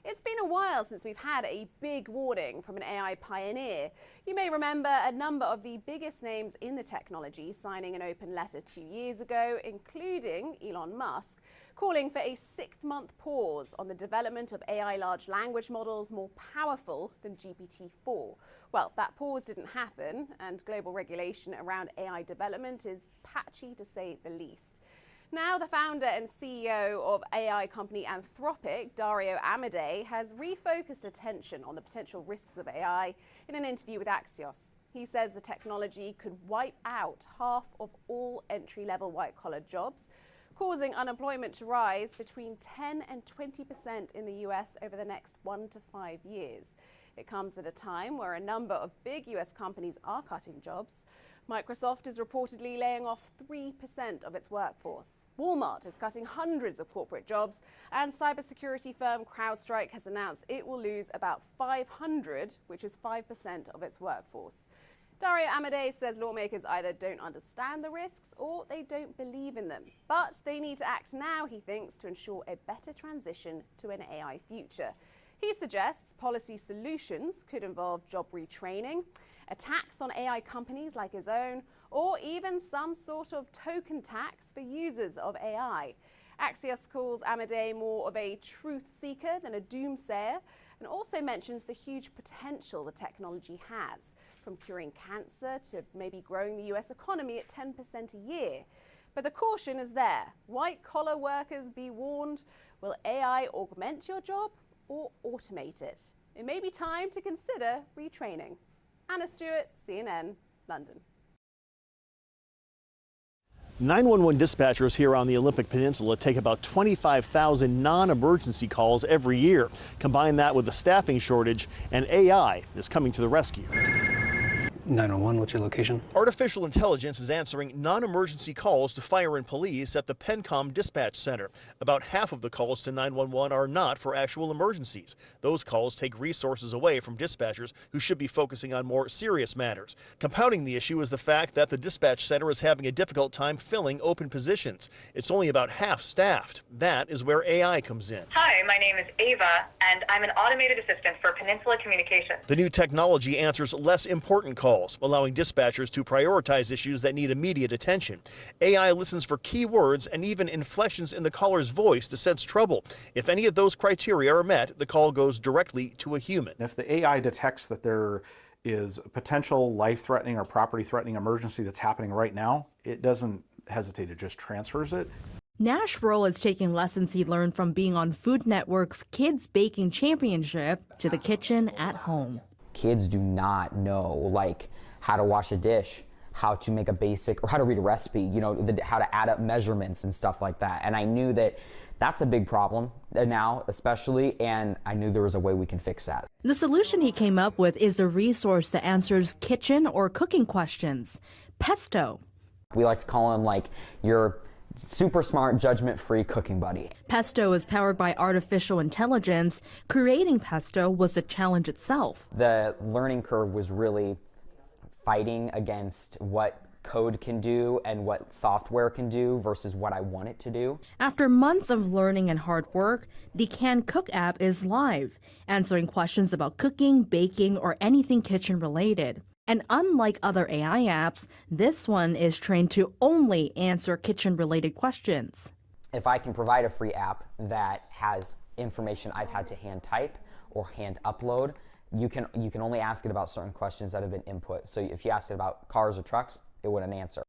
It's been a while since we've had a big warning from an AI pioneer. You may remember a number of the biggest names in the technology signing an open letter 2 years ago, including Elon Musk, calling for a 6-month pause on the development of AI large language models more powerful than GPT-4. Well, that pause didn't happen, and global regulation around AI development is patchy to say the least. Now, the founder and CEO of AI company Anthropic, Dario Amodei, has refocused attention on the potential risks of AI in an interview with Axios. He says the technology could wipe out half of all entry-level white-collar jobs, causing unemployment to rise between 10 and 20% in the US over the next 1 to 5 years. It comes at a time where a number of big US companies are cutting jobs. Microsoft is reportedly laying off 3% of its workforce. Walmart is cutting hundreds of corporate jobs, and cybersecurity firm CrowdStrike has announced it will lose about 500, which is 5% of its workforce. Dario Amodei says lawmakers either don't understand the risks or they don't believe in them. But they need to act now, he thinks, to ensure a better transition to an AI future. He suggests policy solutions could involve job retraining, a tax on AI companies like his own, or even some sort of token tax for users of AI. Axios calls Amodei more of a truth seeker than a doomsayer, and also mentions the huge potential the technology has, from curing cancer to maybe growing the US economy at 10% a year. But the caution is there. White-collar workers, be warned. Will AI augment your job or automate it? It may be time to consider retraining. Anna Stewart, CNN, London. 911 dispatchers here on the Olympic Peninsula take about 25,000 non-emergency calls every year. Combine that with the staffing shortage, and AI is coming to the rescue. 911, what's your location? Artificial intelligence is answering non-emergency calls to fire and police at the PENCOM Dispatch Center. About half of the calls to 911 are not for actual emergencies. Those calls take resources away from dispatchers who should be focusing on more serious matters. Compounding the issue is the fact that the dispatch center is having a difficult time filling open positions. It's only about half staffed. That is where AI comes in. Hi, my name is Ava, and I'm an automated assistant for Peninsula Communications. The new technology answers less important calls, allowing dispatchers to prioritize issues that need immediate attention. AI listens for keywords and even inflections in the caller's voice to sense trouble. If any of those criteria are met, the call goes directly to a human. If the AI detects that there is a potential life-threatening or property-threatening emergency that's happening right now, it doesn't hesitate, it just transfers it. Nash Burrell is taking lessons he learned from being on Food Network's Kids Baking Championship to the kitchen at home. Kids do not know, like, how to wash a dish, how to make a basic, or how to read a recipe, you know, how to add up measurements and stuff like that. And I knew that that's a big problem now, especially, and I knew there was a way we can fix that. The solution he came up with is a resource that answers kitchen or cooking questions, Pesto. We like to call him, like, your super smart, judgment-free cooking buddy. Pesto is powered by artificial intelligence. Creating Pesto was the challenge itself. The learning curve was really fighting against what code can do and what software can do versus what I want it to do. After months of learning and hard work, the Can Cook app is live, answering questions about cooking, baking, or anything kitchen-related. And unlike other AI apps, this one is trained to only answer kitchen-related questions. If I can provide a free app that has information I've had to hand type or hand upload, you can only ask it about certain questions that have been input. So if you ask it about cars or trucks, it wouldn't answer.